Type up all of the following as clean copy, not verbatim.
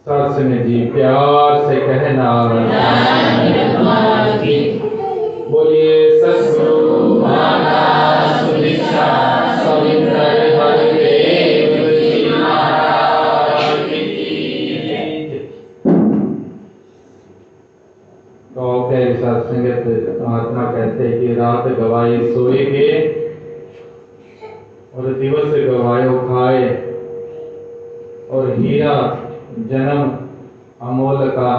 साथ में जी प्यार से कहना बोलिए सद्गुरु महाराज सुदीक्षा सविंदर हरिदेव जी महाराज की। तो के साथ संगत महात्मा कहते हैं कि रात गवाई सोए के और दिवस गवायो खाए और हीरा जन्म अमोल का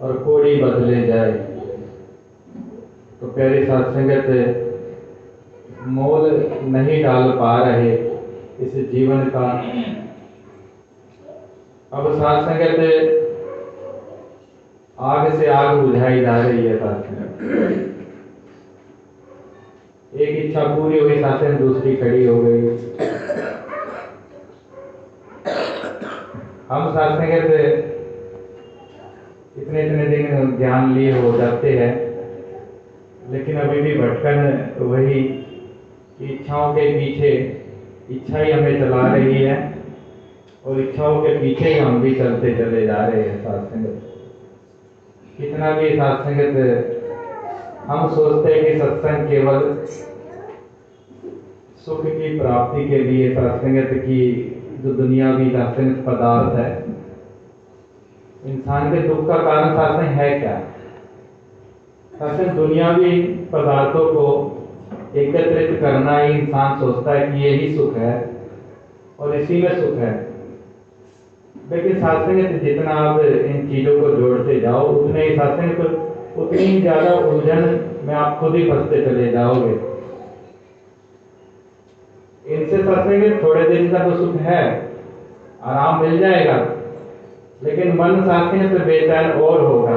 और कोड़ी बदले जाए। तो प्यारी साथ संगत मोल नहीं डाल पा रहे इस जीवन का। अब साथ संगत आग से आग बुझाई जा रही है। साथ संगत एक इच्छा पूरी हुई, साथ में दूसरी खड़ी हो गई। हम साथ संगत इतने इतने दिन ज्ञान लिए हो जाते हैं, लेकिन अभी भी भटकन वही इच्छाओं के पीछे, इच्छा ही हमें चला रही है और इच्छाओं के पीछे ही हम भी चलते चले जा रहे हैं। साथ संगत कितना भी साथ संगत हम सोचते हैं कि सत्संग केवल सुख की प्राप्ति के लिए, साथ संगत की जो दुनियावी साथ संगत पदार्थ है, इंसान के दुख का कारण साथ संगत है क्या? दुनियावी पदार्थों को एकत्रित करना ही इंसान सोचता है कि यही सुख है और इसी में सुख है। लेकिन साथ संगत जितना आप इन चीजों को जोड़ते जाओ, उतने ही साथ संगत उतनी ही ज्यादा उलझन में आप खुद ही फंसते चले जाओगे। इनसे साथ संगत थोड़े दिन का तो सुख है, आराम मिल जाएगा, लेकिन मन साथ संगत बेचैन और होगा।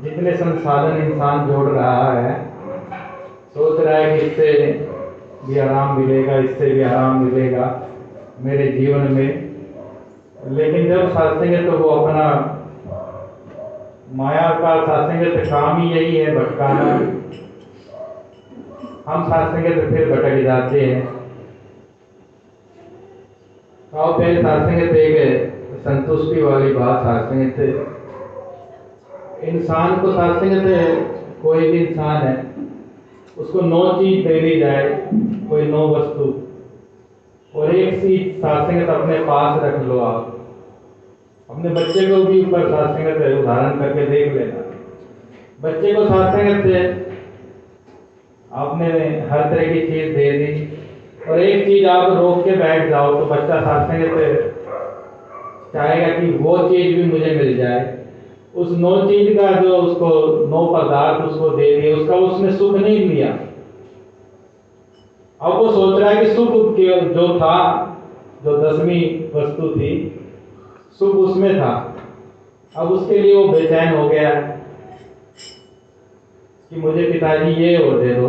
जितने संसाधन इंसान जोड़ रहा है, सोच रहा है कि इससे भी आराम मिलेगा, इससे भी आराम मिलेगा मेरे जीवन में, लेकिन जब साथ संगत तो वो अपना माया का साथ संगत काम ही यही है भटकाना। हम साथ संगत फिर भटक जाते हैं। और फिर साथ संगत एक संतुष्टि वाली बात, साथ संगत इंसान को साथ संगत कोई भी इंसान है, उसको 9 चीज दे दी जाए, कोई 9 वस्तु, और एक चीज साथ संगत अपने पास रख लो। आप अपने बच्चे को भी ऊपर साथ संगत उदाहरण करके देख लेना। बच्चे को साथ संगत आपने हर तरह की चीज दे दी और एक चीज आप रोक के बैठ जाओ तो बच्चा साथ संगत चाहेगा कि वो चीज भी मुझे मिल जाए। उस 9 चीज का जो उसको 9 पदार्थ उसको दे दिए, उसका उसने सुख नहीं लिया। अब वो सोच रहा है कि सुख जो था, जो 10वीं वस्तु थी, सुख उसमें था। अब उसके लिए वो बेचैन हो गया कि मुझे पिताजी ये और दे दो।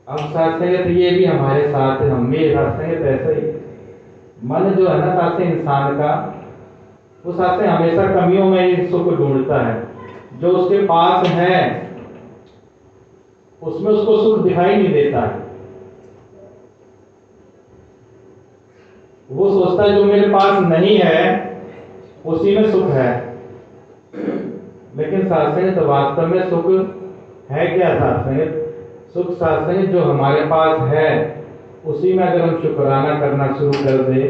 अब साथ संगत ये भी हमारे साथ, हम भी साथ संगत ऐसा ही मन जो है ना साथ से इंसान का, वो साथ से हमेशा कमियों में ही सुख ढूंढता है। जो उसके पास है उसमें उसको सुख दिखाई नहीं देता है। वो सोचता है जो मेरे पास नहीं है उसी में सुख है। लेकिन साथ संगत तो वास्तव में सुख है क्या? साथ संगत सुख साथ संगत जो हमारे पास है उसी में अगर हम शुक्राना करना शुरू कर दे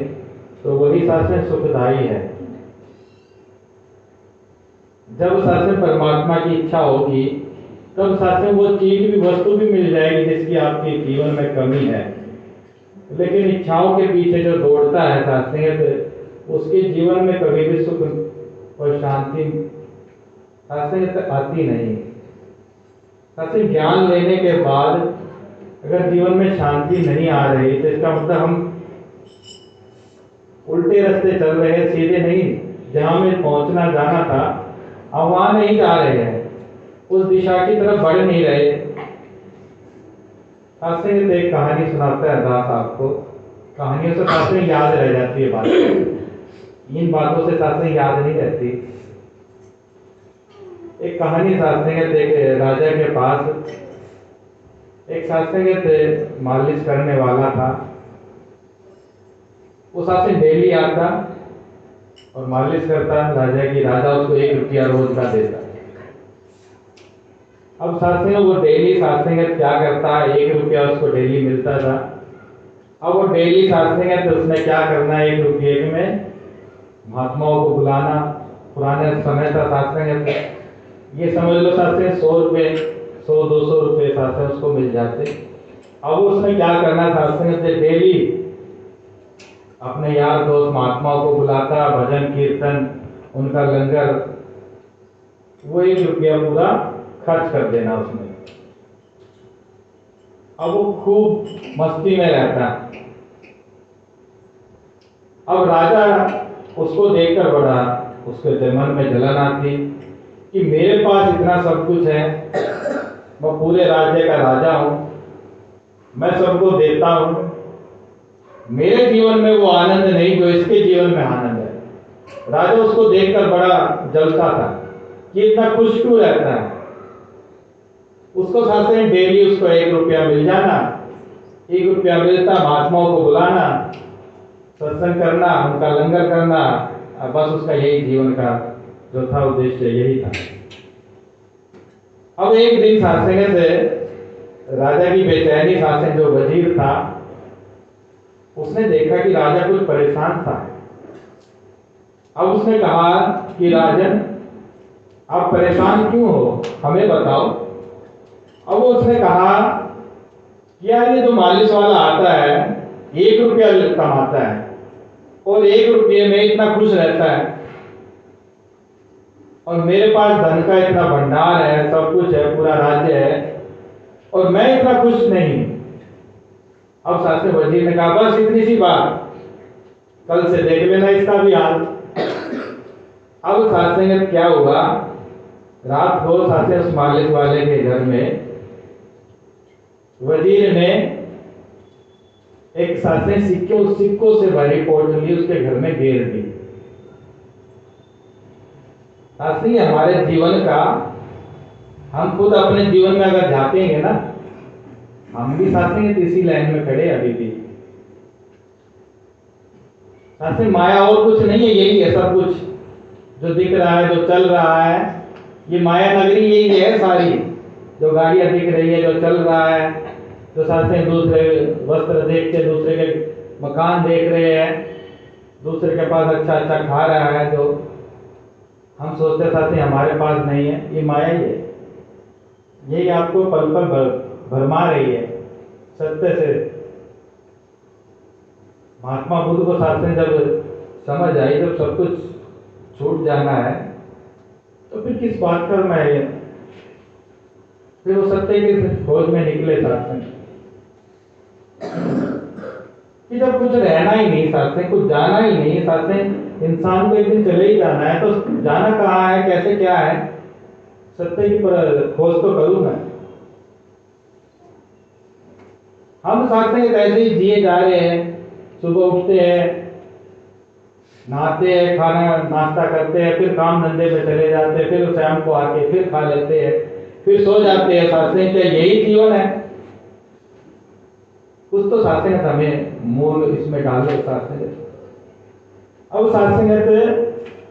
तो वही साथ संगत सुखदायी है। जब साथ में परमात्मा की इच्छा होगी तब साथ में वो चीज भी, वस्तु भी मिल जाएगी जिसकी आपके जीवन में कमी है। लेकिन इच्छाओं के पीछे जो दौड़ता है साथ में, उसके जीवन में कभी भी सुख और शांति साथ में आती नहीं। साथ में ज्ञान लेने के बाद अगर जीवन में शांति नहीं आ रही तो इसका मतलब हम उल्टे रास्ते चल रहे हैं, सीधे नहीं। जहां में पहुंचना जाना था अब वहां नहीं जा रहे हैं, उस दिशा की तरफ बढ़ नहीं रहे। साथ में एक कहानी सुनाता है दास आपको, कहानियों से साथ में याद रह जाती है बातें, इन बातों से साथ में याद नहीं रहती। एक कहानी साथ में एक राजा के पास एक साथ में मालिश करने वाला था। वो साथ डेली आता और मालिश करता राजा की। राजा उसको 1 रुपया रोज का देता। अब साथ वो डेली सात्संगत क्या करता है, 1 रुपया उसको डेली मिलता था। अब वो डेली सात्संगत तो उसने क्या करना है, 1 रुपये में महात्माओं को बुलाना। पुराने समय था सात्संगत, ये समझ लो सात्संग 100 रुपये 100-200 रुपये सात्संग उसको मिल जाते। अब उसने क्या करना, सात्संगत से डेली अपने यार दोस्त महात्माओं को बुलाता, भजन कीर्तन उनका लंगर, वो 1 रुपया पूरा खर्च कर देना उसने। अब वो खूब मस्ती में रहता। अब राजा उसको देखकर बड़ा उसके मन में जलन आती कि मेरे पास इतना सब कुछ है, मैं पूरे राज्य का राजा हूं, मैं सबको देता हूं, मेरे जीवन में वो आनंद नहीं जो इसके जीवन में आनंद है। राजा उसको देखकर बड़ा जलता था कि इतना खुश क्यों रहता है। उसको साथ डेली उसको 1 रुपया मिल जाना, 1 रुपया मिलता, महात्माओं को बुलाना, सत्संग करना, उनका लंगर करना, बस उसका यही जीवन का जो था उद्देश्य यही था। अब एक दिन सात्संग से राजा की बेचैनी, सात्संग जो वजीर था उसने देखा कि राजा कुछ परेशान था। अब उसने कहा कि राजन आप परेशान क्यों हो, हमें बताओ। अब उसने कहा यार ये जो मालिश वाला आता है 1 रुपया कमाता है और 1 रुपये में इतना खुश रहता है, और मेरे पास धन का इतना भंडार है, सब कुछ है, पूरा राज्य है, और मैं इतना खुश नहीं। अब शास्त्री वजीर ने कहा बस इतनी सी बात, कल से देख लेना इसका भी हाल। अब शास्त्री क्या हुआ, रात को शास्त्री उस मालिक वाले के घर में वजीर ने एक शास्त्री सिक्कों से भरी पोटली उसके घर में घेर दी। शास्त्री हमारे जीवन का, हम खुद अपने जीवन में अगर झांकेंगे ना, हम भी शास्त्री इसी लाइन में खड़े अभी भी। शास्त्री माया और कुछ नहीं है, यही है सब कुछ जो दिख रहा है, जो चल रहा है, ये माया नगरी यही है सारी। जो गाड़ियां दिख रही है, जो चल रहा है, जो शास्त्री दूसरे वस्त्र देखते, दूसरे के मकान देख रहे हैं, दूसरे के पास अच्छा अच्छा खा रहा है, जो हम सोचते साथी हमारे पास नहीं है, ये माया ही है। यही आपको पल पल भरमा रही है सत्य से। महात्मा बुद्ध को शास्त्र जब समझ आई, जब सब कुछ छूट जाना है तो फिर किस बात का मैं, फिर वो सत्य की खोज में निकले शास्त्र कि जब कुछ रहना ही नहीं, शास्त्र कुछ जाना ही नहीं, शास्त्र इंसान को एक दिन चले ही जाना है, तो जाना कहाँ है, कैसे क्या है, सत्य की खोज तो करूं मैं। हम शास्त्र ऐसे ही जिए जा रहे हैं, सुबह उठते हैं, नहाते हैं, खाना नाश्ता करते हैं, फिर काम धंधे पे चले जाते हैं, फिर शाम को आके फिर खा लेते हैं, फिर सो जाते हैं। शास्त्र क्या यही जीवन है? कुछ तो शास्त्र हमें मूल इसमें डाले शास्त्र। अब शास्त्र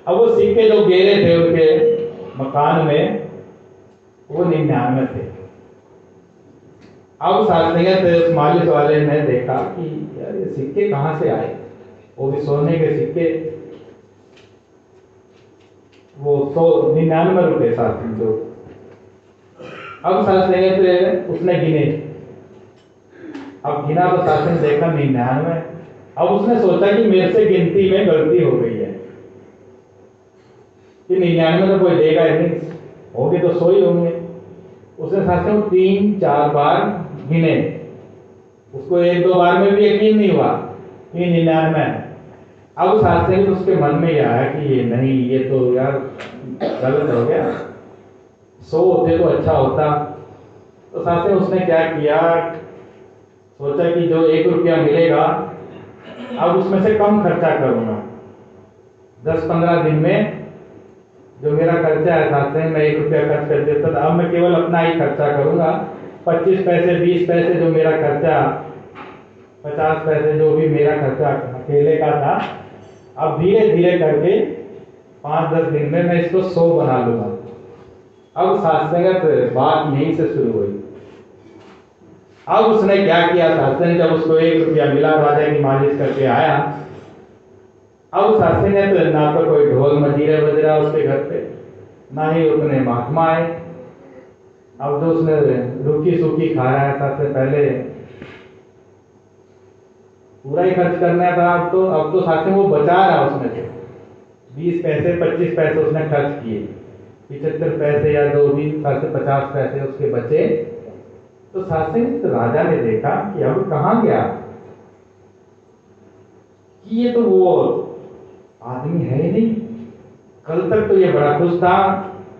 अब वो सिक्के जो गिरे थे उनके मकान में, वो 99 थे। अब शास्त्री मालिक वाले ने देखा कि यार ये सिक्के कहाँ से आए, वो भी सोने के सिक्के, वो 99 रुपए शास्त्री जो। अब शास्त्री उसने गिने, अब गिना तो शास्त्री ने देखा 99। अब उसने सोचा कि मेरे से गिनती में गलती हो गई है कि 99 तो कोई देगा ही नहीं, होगी तो 100 ही होंगे। उसने शास्त्री 3-4 बार गिने, उसको 1-2 बार में भी यकीन नहीं हुआ कि 99। अब शास्त्री तो उसके मन में आया कि ये नहीं, ये तो यार गलत हो गया, 100 होते तो अच्छा होता। तो शास्त्री उसने क्या किया, सोचा कि जो 1 रुपया मिलेगा अब उसमें से कम खर्चा करूंगा। 10-15 दिन में जो मेरा खर्चा है शास्त्री मैं 1 रुपया खर्च कर देता था, अब मैं केवल अपना ही खर्चा करूंगा। 25 पैसे 20 पैसे जो मेरा खर्चा 50 पैसे जो भी मेरा खर्चा अकेले का था, अब धीरे धीरे करके 5-10 दिन में मैं इसको 100 बना लूंगा। अब सात्संगत बात यहीं से शुरू हुई। अब उसने क्या किया, सात्संग जब उसको 1 रुपया मिला, राजा की मालिश करके आया। अब सात्संगत ना तो कोई ढोल मजीरे बज रहा उसके घर पे, ना ही उतने महात्मा आए। अब जो उसने रूखी सूखी खाया है, सबसे पहले पूरा ही खर्च करना था। अब तो साथ में वो बचा रहा उसमें से 20 पैसे 25 पैसे उसने खर्च किए, 75 पैसे या जो भी 50 पैसे उसके बचे। तो सासिंग राजा ने देखा कि अब कहाँ गया, कि ये तो वो आदमी है ही नहीं। कल तक तो ये बड़ा खुश था,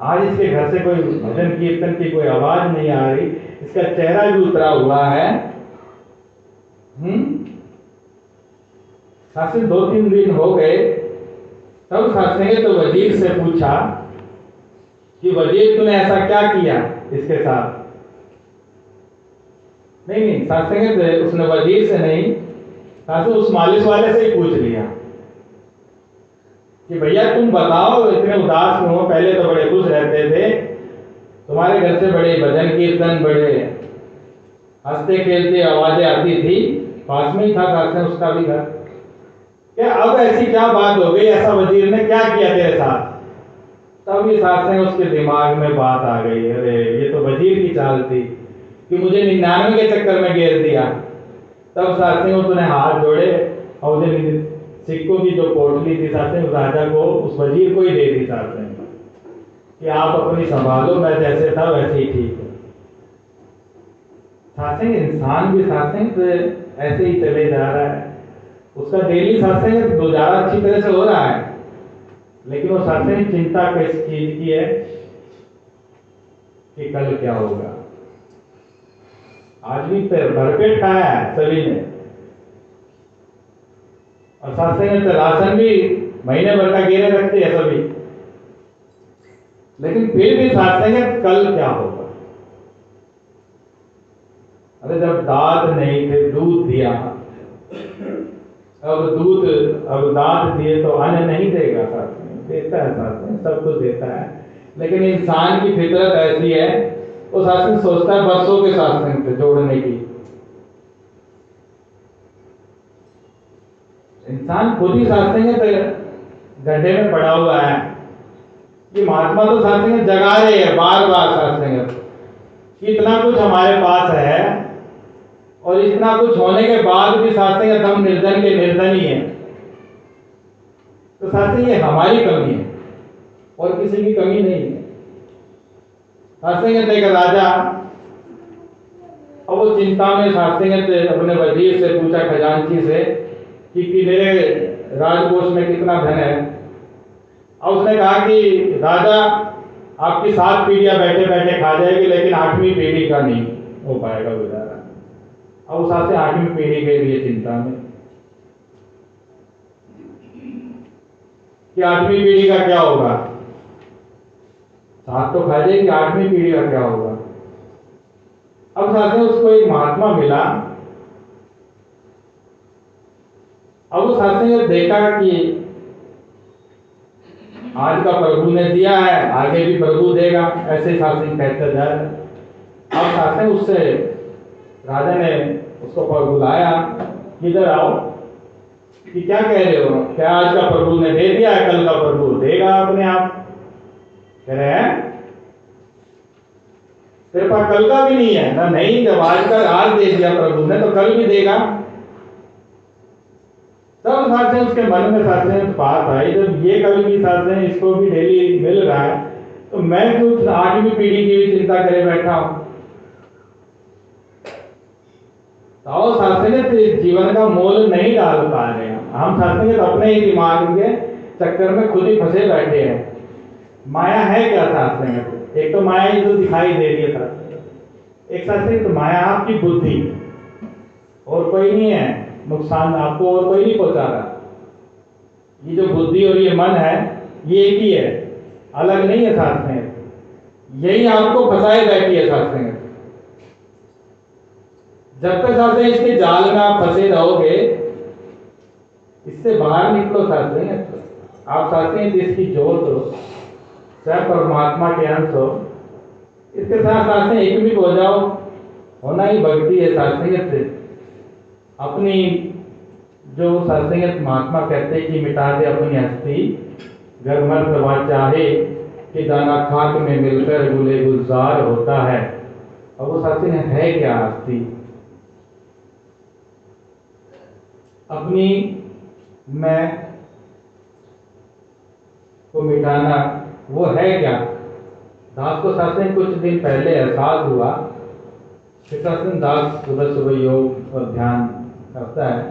आज इसके घर से कोई भजन कीर्तन की कोई आवाज नहीं आ रही, इसका चेहरा भी उतरा हुआ है। शासन 2-3 दिन हो गए। तब शासन ने तो वजीर से पूछा कि वजीर तूने ऐसा क्या किया इसके साथ। नहीं, शासन उसने वजीर से नहीं, शासन उस मालिश वाले से ही पूछ लिया कि भैया तुम बताओ, इतने उदास क्यों हो, पहले तो बड़े खुश रहते थे, तुम्हारे घर से बड़े भजन कीर्तन, बड़े हंसते खेलते आवाजें आती थी, पास में ही था शासन उसका भी घर, क्या अब ऐसी क्या बात हो गई, ऐसा वजीर ने क्या किया तेरे साथ। तब ये शासन उसके दिमाग में बात आ गई, अरे ये तो वजीर की चाल थी कि मुझे 99 के चक्कर में घेर दिया। तब शासन उसने हाथ जोड़े और सिक्कों की जो पोटली थी शासन राजा को, उस वजीर को ही दे दी शासन कि आप अपनी संभालो, मैं जैसे था वैसे ही ठीक हूँ। शासन इंसान भी शासन ऐसे ही चले जा रहा है, उसका डेली शासन गुजारा अच्छी तरह से हो रहा है, लेकिन वो शासन चिंता किस चीज की है कि कल क्या होगा। आज भी भरपेट खाया है सभी ने, और शासन राशन भी महीने भर का गिरे रखते हैं सभी, लेकिन फिर भी शासन कल क्या होगा। अरे जब दांत नहीं थे दूध दिया, अब दांत दिए तो अन्न नहीं देगा, शासन देता है, शासन सब कुछ देता है, लेकिन इंसान की फितरत ऐसी है, वो शासन सोचता है बरसों के शासन से जोड़ने की। इंसान खुद ही शासन के गड्ढे में पड़ा हुआ है। ये महात्मा तो शासन जगा रहे हैं बार बार शासन, इतना कुछ हमारे पास है और इतना कुछ होने के बाद भी शासन हम निर्धन के निर्धन ही है। तो शासन ये हमारी कमी है और किसी की कमी नहीं है। शासन देख राजा, अब वो चिंता में शासन अपने वजीर से पूछा, खजांची से, कि मेरे राजकोष में कितना धन है। और उसने कहा कि राजा आपकी 7 पीढ़ियां बैठे बैठे खा जाएगी, लेकिन 8वीं पीढ़ी का नहीं हो पाएगा गुजारा। और उस से 8वीं पीढ़ी के लिए चिंता में कि 8वीं पीढ़ी का क्या होगा, 7 तो खा जाएगी, 8वीं पीढ़ी का क्या होगा। अब साथ में उसको एक महात्मा मिला। अब उस हाथ ने देखा कि आज का प्रभु ने दिया है, आगे भी प्रभु देगा, ऐसे शासन कहते जा रहे। अब शासन उससे राजा ने उसको बुलाया, इधर आओ, कि क्या कह रहे हो, क्या आज का प्रभु ने दे दिया है, कल का प्रभु देगा अपने आप। कह रहे हैं तेरे पास कल का भी नहीं है ना। नहीं, जब आज दे दिया प्रभु ने तो कल भी देगा। तब साथ में उसके मन में साथ में बात आई, जब ये कभी की साथ में इसको भी डेली मिल रहा है, तो मैं क्यों 8वीं पीढ़ी की भी चिंता करे बैठा हूं। तो शासन जीवन का मोल नहीं डाल पा रहे हैं हम। शासन अपने ही दिमाग के चक्कर में खुद ही फंसे बैठे हैं। माया है क्या शासन? एक तो माया ही तो दिखाई दे रही है, एक शासन तो माया आपकी बुद्धि, और कोई नहीं है, नुकसान आपको और कोई नहीं पहुंचा रहा। ये जो बुद्धि और ये मन है, ये एक ही है, अलग नहीं है। साथ में यही आपको फंसाए बैठी है। साथ में जब तक साथ इसके जाल में आप फंसे रहोगे, इससे बाहर निकलो साथ आप साथ इसकी जोत हो, स्वयं परमात्मा के अंश हो, इसके साथ साथ एक भी हो जाओ, होना ही भक्ति है। सात्संगत से अपनी जो सात्संगत महात्मा कहते हैं कि मिटा दे अपनी हस्ती, घर मर्तबा चाहे कि दाना खाक में मिलकर गुले गुलजार होता है। और वो सात्संग है क्या हस्ती? अपनी मैं को मिटाना वो है क्या? दास को सात्संग कुछ दिन पहले एहसास हुआ। दास सुबह सुबह योग और ध्यान करता है,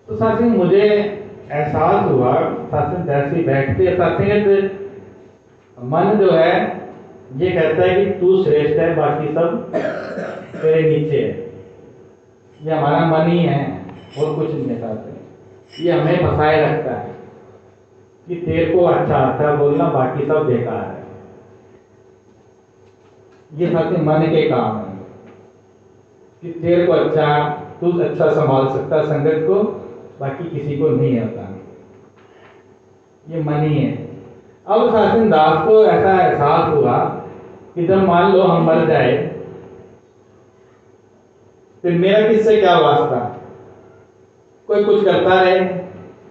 तो सात्संग मुझे एहसास हुआ, सात्संग जैसे बैठते सात्संग मन जो है ये कहता है कि तू श्रेष्ठ है, बाकी सब तेरे नीचे है। ये हमारा मन ही है और कुछ नहीं है। सात्संग ये हमें फंसाए रखता है कि तेरे को अच्छा आता है बोलना, बाकी सब बेकार है। ये साथ मन के काम है कि तेरे को अच्छा, तू अच्छा संभाल सकता संगत को, बाकी किसी को नहीं आता। ये मन ही है। अब शासन दास को ऐसा एहसास हुआ कि जब मान लो हम मर जाए, तो मेरा किससे क्या वास्ता? कोई कुछ करता रहे,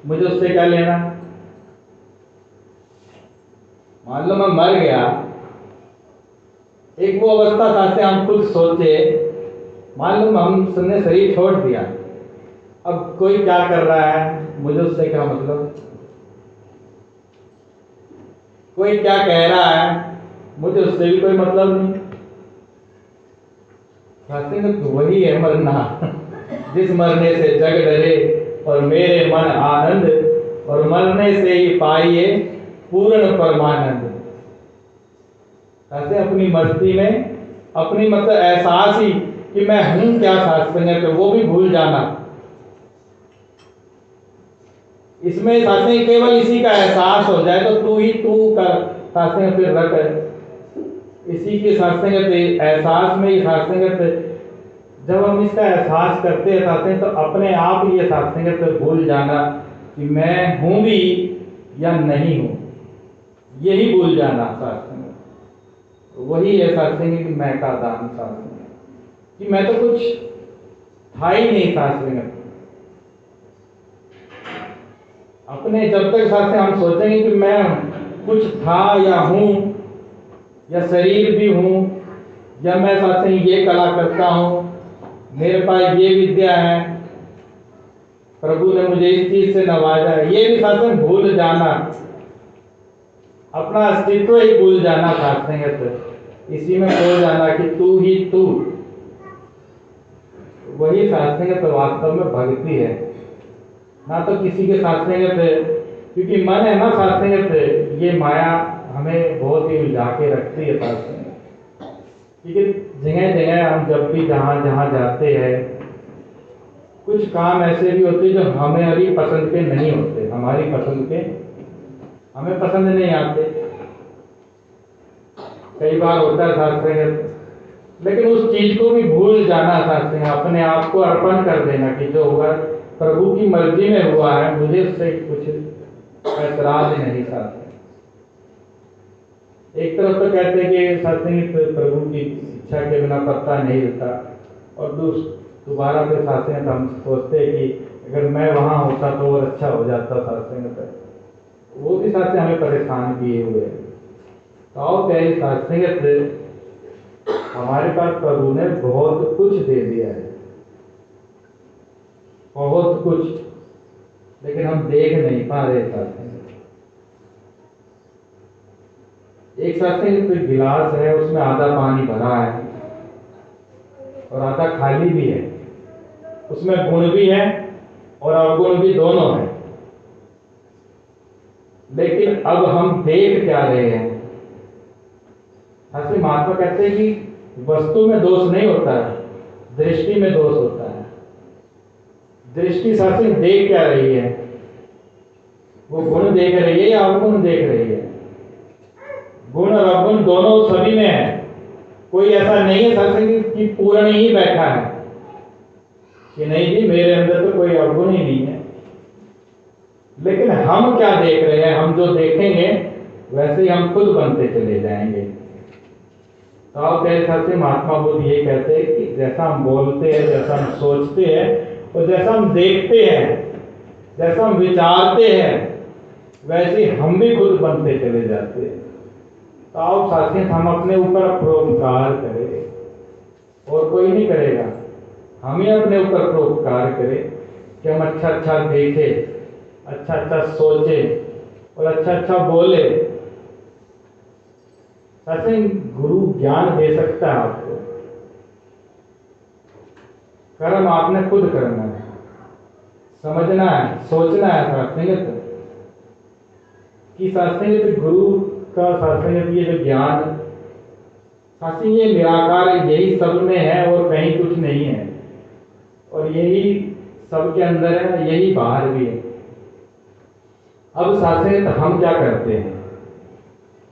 मुझे उससे क्या लेना? मान लो मैं मर गया, एक वो अवस्था था से हम खुद सोचे, मान लो हमने शरीर छोड़ दिया, अब कोई क्या कर रहा है मुझे उससे क्या मतलब? कोई क्या कह रहा है मुझे उससे भी कोई मतलब नहीं। तो वही है मरना जिस मरने से जग डरे और मेरे मन आनंद, और मरने से ही पाइए पूर्ण परमानंद। ऐसे अपनी मस्ती में अपनी मतलब एहसास ही कि मैं हूं क्या सात्संग, वो भी भूल जाना। इसमें सात्संग केवल इसी का एहसास हो जाए तो तू ही तू कर सात्संग फिर रख। इसी के सात्संग एहसास में ही सात्संग, जब हम इसका एहसास करते हैं सात्संग, तो अपने आप ही ये सात्संग भूल जाना कि मैं हूं भी या नहीं हूं, यही भूल जाना सात्संग। वही है सात्संग कि मैं का दान सात्संग, कि मैं तो कुछ था ही नहीं सात्संग। अपने जब तक सात्संग हम सोचेंगे कि मैं कुछ था या हूं या शरीर भी हूं, या मैं सात्संग ये कला करता हूं, मेरे पास ये विद्या है, प्रभु ने मुझे इस चीज से नवाजा है, ये भी सात्संग भूल जाना, अपना अस्तित्व ही भूल जाना सात्संग। इसी में खो जाना कि तू ही तू, वही सात्संग तो वास्तव में भक्ति है, ना तो किसी के सात्संग। क्योंकि मन है ना सात्संग, ये माया हमें बहुत ही उलझा के रखती है सात्संग। क्योंकि जगह जगह हम जब भी जहाँ जहाँ जाते हैं, कुछ काम ऐसे भी होते जो हमें अभी पसंद के नहीं होते, हमारी पसंद के हमें पसंद नहीं आते। कई बार होता है सात्संग, लेकिन उस चीज को भी भूल जाना सात्संग, अपने आप को अर्पण कर देना कि जो हुआ प्रभु की मर्जी में हुआ है, मुझे उससे कुछ ऐतराज नहीं सात्संग। एक तरफ तो कहते हैं कि सात्संग प्रभु की इच्छा के बिना पत्ता नहीं हिलता, और दोबारा फिर सात्संग हम सोचते हैं कि अगर मैं वहां होता तो और अच्छा हो जाता सात्संग। वो भी सात्संग हमें परेशान किए हुए है। तो क्या सात्संग हमारे पास प्रभु ने बहुत कुछ दे दिया है, बहुत कुछ, लेकिन हम देख नहीं पा रहे सात्संग। एक सात्संग गिलास है, उसमें आधा पानी भरा है और आधा खाली भी है, उसमें गुण भी है और अवगुण भी दोनों है, लेकिन अब हम देख क्या रहे हैं? ऐसे महात्मा कहते हैं कि वस्तु में दोष नहीं होता है, दृष्टि में दोष होता है। दृष्टि सात्संग देख क्या रही है? वो गुण देख रही है या अवगुण देख रही है? गुण और अवगुण दोनों सभी में है, कोई ऐसा नहीं है सत्संग की पूर्ण ही बैठा है कि नहीं जी मेरे अंदर तो कोई अवगुण ही नहीं है। लेकिन हम क्या देख रहे हैं, हम जो देखेंगे वैसे ही हम खुद बनते चले जाएंगे। तो आप मेरे हिसाब से महात्मा बुद्ध ये कहते हैं कि जैसा हम बोलते हैं, जैसा हम सोचते हैं और जैसा हम देखते हैं, जैसा हम विचारते हैं, वैसे ही हम भी खुद बनते चले जाते हैं। तो आप साथी हम अपने ऊपर परोपकार करें और कोई नहीं करेगा। हम ही अपने ऊपर परोपकार करें कि हम अच्छा अच्छा देखें, अच्छा अच्छा सोचे और अच्छा अच्छा बोले। ऐसे गुरु ज्ञान दे सकता है आपको, कर्म आपने खुद करना है, समझना है, सोचना है। सत्संग की सत्संग गुरु का सत्संग ये जो ज्ञान सत्संग ये निराकार है, यही सब में है और कहीं कुछ नहीं है, और यही सबके अंदर है, यही बाहर भी है। अब सत्संग हम क्या करते हैं,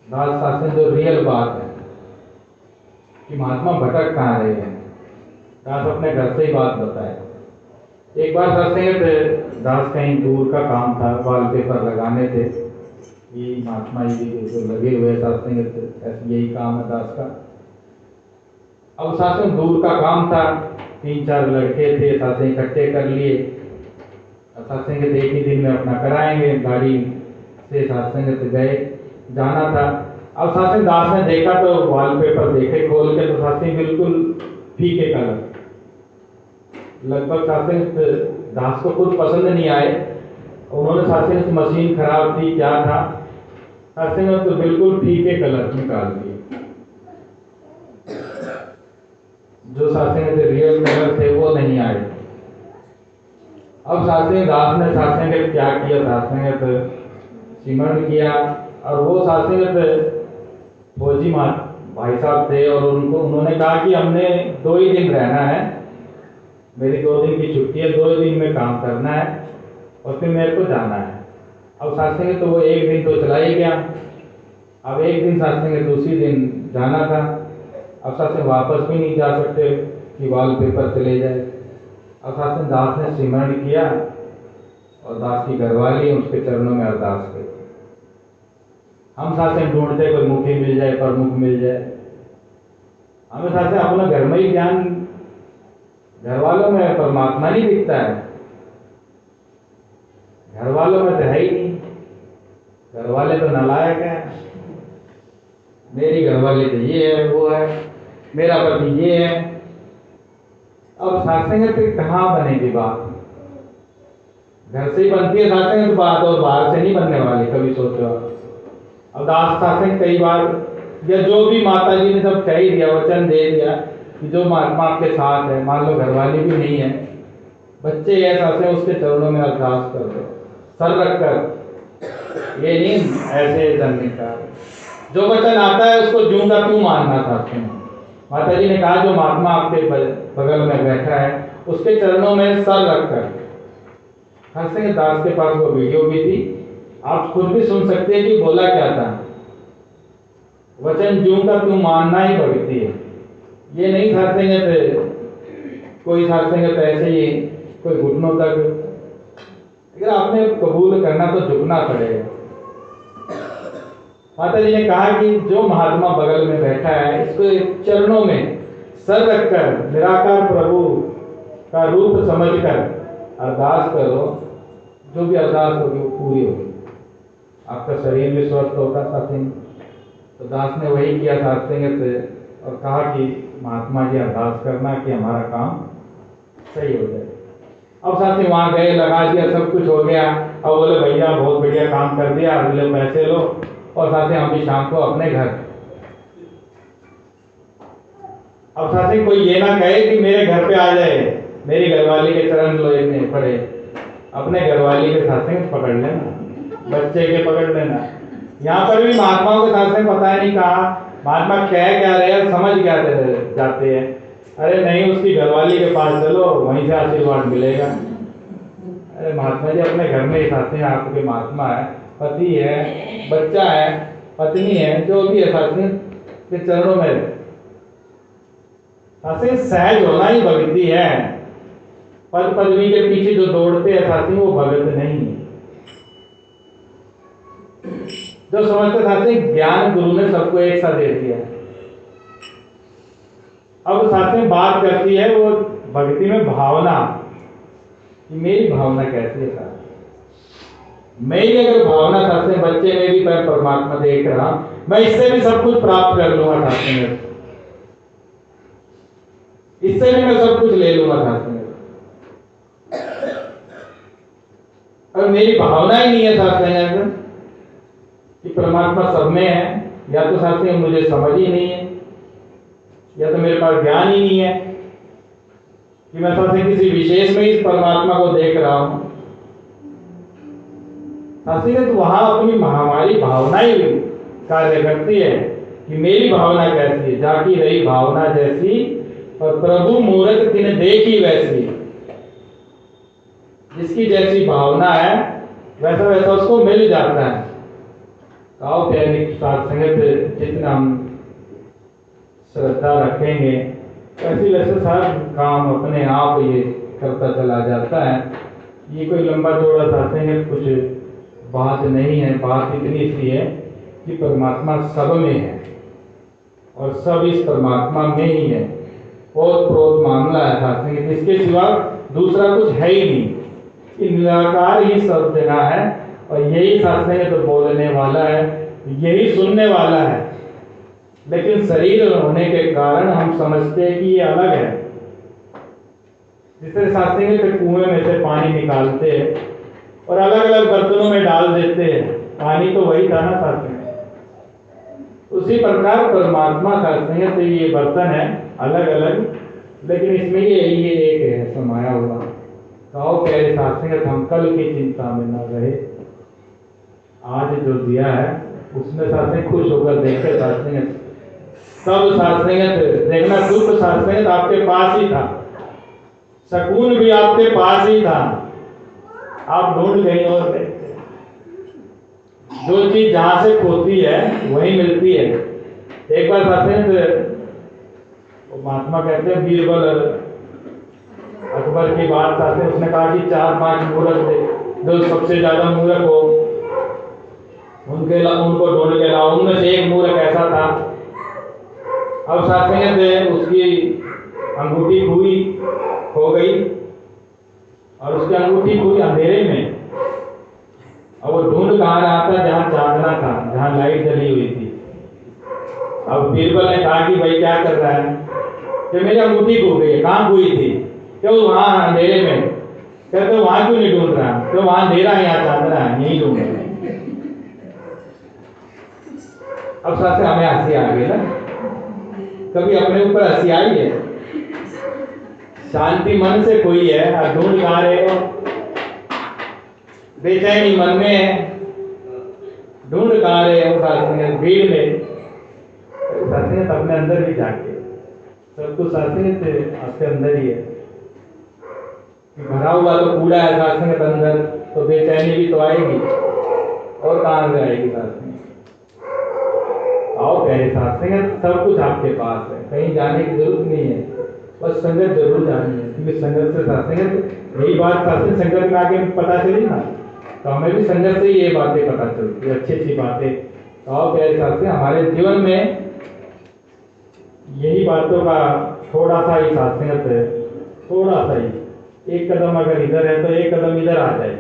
सत्संग जो रियल बात है कि महात्मा भटक कहाँ रहे हैं। दास अपने घर से ही बात बताए। एक बार सत्संग दास कहीं दूर का काम था, वॉलपेपर लगाने थे, ये महात्मा जी जो लगे हुए सत्संग यही काम है दास का। अब सत्संग दूर का काम था, 3-4 लड़के थे, सत्संग इकट्ठे कर लिए। सत्संग एक ही दिन में अपना कराएंगे, गाड़ी से सत्संग गए, जाना था। अब सत्संग दास ने देखा तो वॉलपेपर देखे खोल के, तो सत्संग बिल्कुल फीके कलर, लगभग सत्संग दास को खुद पसंद नहीं आए। उन्होंने सत्संग मशीन खराब थी, क्या था, सत्संग तो बिल्कुल फीके कलर निकाल दिए। जो सत्संग के रियल कलर थे वो नहीं आए। अब सत्संग दास ने सत्संग क्या किया, सत्संग सिमरण किया, और वो सत्संग फौजी भाई साहब थे, और उन्होंने कहा कि हमने 2 ही दिन रहना है, मेरी 2 दिन की छुट्टी है, 2 दिन में काम करना है और फिर मेरे को जाना है। अब सत्संग तो वो 1 दिन तो चला ही गया। अब 1 दिन सत्संग, दूसरी दिन जाना था। अब सत्संग वापस भी नहीं जा सकते कि वॉलपेपर चले जाए। अब सत्संग दास ने सिमरण किया और दास की घरवाली उसके चरणों में अरदास की। हम सत्संग ढूंढते कोई मुखी मिल जाए, प्रमुख मिल जाए। हमें सत्संग अपना घर में ही ज्ञान, घर वालों में परमात्मा नहीं दिखता है, घर वालों में तो है ही नहीं। घर वाले तो नालायक है, मेरी घरवाली तो ये है, वो है, मेरा पति ये है। अब सत्संग से कहाँ बनेगी बात, घर से ही बनती है सत्संग तो बात, और बाहर से नहीं बनने वाली, कभी सोचो। अब दास सत्संग कई बार, या जो भी माता जी ने सब कह ही दिया, वचन दे दिया कि जो महात्मा आपके साथ है, मान लो घरवाली भी नहीं है, बच्चे ऐसा से उसके चरणों में अरदास कर दो, सर रख कर। ये नहीं ऐसे जन्म का जो वचन आता है उसको जूंगा क्यों मानना चाहते हैं। माता जी ने कहा जो महात्मा आपके बगल में बैठा है उसके चरणों में सर रखकर। सत्संग दास के पास वो वीडियो भी थी, आप खुद भी सुन सकते हैं कि बोला क्या था। वचन जूंगा क्यों मानना ही भगती है, ये नहीं सत्संग कोई सत्संग ऐसे ही कोई घुटनों तक। अगर आपने कबूल करना तो झुकना पड़ेगा। माता जी ने कहा कि जो महात्मा बगल में बैठा है इसको चरणों में सर रखकर निराकार प्रभु का रूप समझकर अरदास करो, जो भी अरदास होगी वो पूरी होगी, आपका शरीर भी स्वस्थ होगा। सत्संग तो दास ने वही किया सत्संग से, और कहा कि महात्मा जी अरदास करना कि हमारा काम सही हो जाए। अब साथी वहाँ गए, लगा दिया, सब कुछ हो गया। अब बोले भैया बहुत बढ़िया काम कर दिया, अगले पैसे लो, और साथी हम भी शाम को अपने घर। अब साथी कोई ये ना कहे कि मेरे घर पे आ जाए, मेरी घरवाली के चरण लोने पड़े, अपने घरवाली के सत्संग पकड़ लेना, बच्चे के पकड़ लेना। यहाँ पर भी महात्माओं के सत्संग पता नहीं कहा महात्मा कह क्या रहे हैं, समझ क्या जाते हैं। अरे नहीं, उसकी घरवाली के पास चलो, वहीं से आशीर्वाद मिलेगा। अरे महात्मा जी अपने घर में ही साथ हैं, आपके महात्मा है, पति है, बच्चा है, पत्नी है, जो भी है साथ के चरणों में साथी सहज होना ही भक्ति है। पद पदवी के पीछे जो दौड़ते हैं साथी वो भगत नहीं है। जो समझते साथी ज्ञान गुरु ने सबको एक साथ दे दिया। अब साथी बात करती है वो भक्ति में भावना, कि मेरी भावना कैसी है साथी। मेरी अगर भावना साथी बच्चे में भी मैं परमात्मा देख रहा, मैं इससे भी सब कुछ प्राप्त कर लूंगा साथी में, इससे भी मैं सब कुछ ले लूंगा साथी में। और मेरी भावना ही नहीं है साथी कि परमात्मा सब में है, या तो साथी मुझे समझ ही नहीं है, या तो मेरे पास ज्ञान ही नहीं है कि मैं साथी किसी विशेष में इस परमात्मा को देख रहा हूं। साथी तो वहां अपनी महामारी भावना ही कार्य करती है कि मेरी भावना कैसी है। जाकी रही भावना जैसी और प्रभु मूरत तिन देखी वैसी। जिसकी जैसी भावना है वैसा वैसा उसको मिल जाता है। आओ प्यारी साथ संगत जितना हम श्रद्धा रखेंगे वैसे वैसे सारा काम अपने आप ये करता चला जाता है। ये कोई लंबा चौड़ा साथ संगत कुछ बात नहीं है। बात इतनी सी है कि परमात्मा सब में है और सब इस परमात्मा में ही है। बहुत प्रोत मामला है साथ संगत, इसके सिवा दूसरा कुछ है ही नहीं। निराकार ही सब जगह है और यही साथ संगत तो बोलने वाला है, यही सुनने वाला है। लेकिन शरीर होने के कारण हम समझते हैं कि ये अलग है। जिस तरह साथ संगत कुएं में से पानी निकालते हैं और अलग अलग बर्तनों में डाल देते हैं, पानी तो वही था ना साथ में। उसी प्रकार परमात्मा साथ संगत ये बर्तन है अलग अलग, लेकिन इसमें ये एक है समाया हुआ। गाओ प्यारे साथ संगत हम कल की चिंता में न रहे, आज जो दिया है उसमें साथ संगत खुश होकर देखे। साथ संगत सब साथ संगत देखना, दुख साथ संगत आपके पास ही था, सुकून भी आपके पास ही था, आप ढूंढ कहीं और देखते। जो चीज जहां से खोती है वही मिलती है। एक बार साथ संगत महात्मा कहते हैं बीरबल अकबर की बात आते हैं, उसने कहा कि 4-5 मूर्ख थे, जो सबसे ज्यादा मूर्ख हो उनको ढूंढ के लाओ। उनमें से एक मूर्ख ऐसा था। अब साथ में उसकी अंगूठी हुई हो गई और उसकी अंगूठी हुई अंधेरे में। अब वो ढूंढ कहाँ रहा था? जहाँ चांदना था, जहाँ लाइट जली हुई थी। अब बीरबल ने कहा कि भाई क्या कर रहा है? कि मेरी अंगूठी खो गई है। कहाँ हुई थी? क्यों? वहां अंधेरे में। कहते वहां क्यों नहीं ढूंढ रहा? तो वहां अंधेरा है, यहाँ चांदना है, यही ढूंढ रहा है। अब साथ से हमें हंसी आ गई ना, कभी अपने ऊपर हंसी आई है? शांति मन से कोई है और ढूंढ कहाँ रहे हो? बेचैनी मन में है, ढूंढ कहाँ रहे हो? साथ में भीड़ में साथ में अपने अंदर भी जाके सब कुछ साथ में आपके अंदर ही है। भरा हुआ तो कूड़ा है साथ में अंदर, तो बेचैनी भी तो आएगी और कहाँ से आएगी? साथ में आओ प्यारे साथ में, सब कुछ आपके पास है, कहीं जाने की जरूरत नहीं है। बस संगत जरूर जानी है, क्योंकि संगत से साथ में यही बात साथ में संगत में आगे पता चली ना, तो हमें भी संगत से ये बातें पता चलती है, अच्छी अच्छी बातें। आओ प्यारे साथ में हमारे जीवन में यही बातों का थोड़ा सा ही साथ संगत है, थोड़ा सा ही एक कदम अगर इधर है तो एक कदम इधर आ जाए।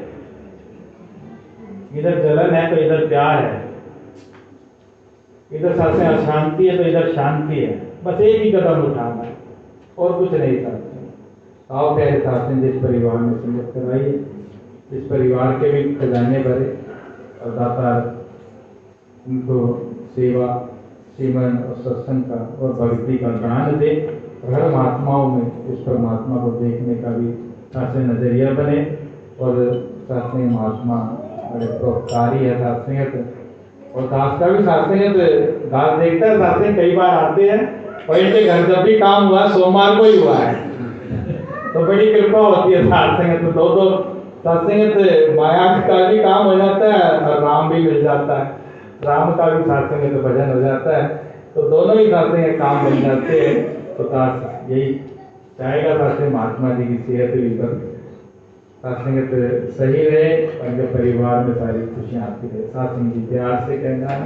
इधर जलन है तो इधर प्यार है, इधर साथ में अशांति है तो इधर शांति है। बस एक ही कदम उठाना है और कुछ नहीं। साथ आओ प्यारे साथ में जिस परिवार में संगत करवाइए, इस परिवार के भी खजाने भरे और दाता उनको सेवा सीमन और सत्संग का और भक्ति का ज्ञान दे। हर महात्माओं में उस परमात्मा को देखने का भी साथ में नजरिया बने और साथ में महात्मा बड़े परोपकारी है साथ में। और दास का भी साथ में दास देखता है साथ में, कई बार आते हैं और इनके घर जब भी काम हुआ सोमवार को ही हुआ है तो बड़ी कृपा होती है साथ में। तो दो सत्संग माया का भी काम हो जाता है और राम भी मिल जाता है, राम का भी सत्संग तो भजन हो जाता है, तो दोनों ही सत्संग काम बन जाते हैं। प्रकाश यही चाहेगा साथ महात्मा जी की सेहत भी कर सत्संगत सही रहे, उनके परिवार में सारी खुशियाँ आती रहे। साथ जी प्यार से कहना है।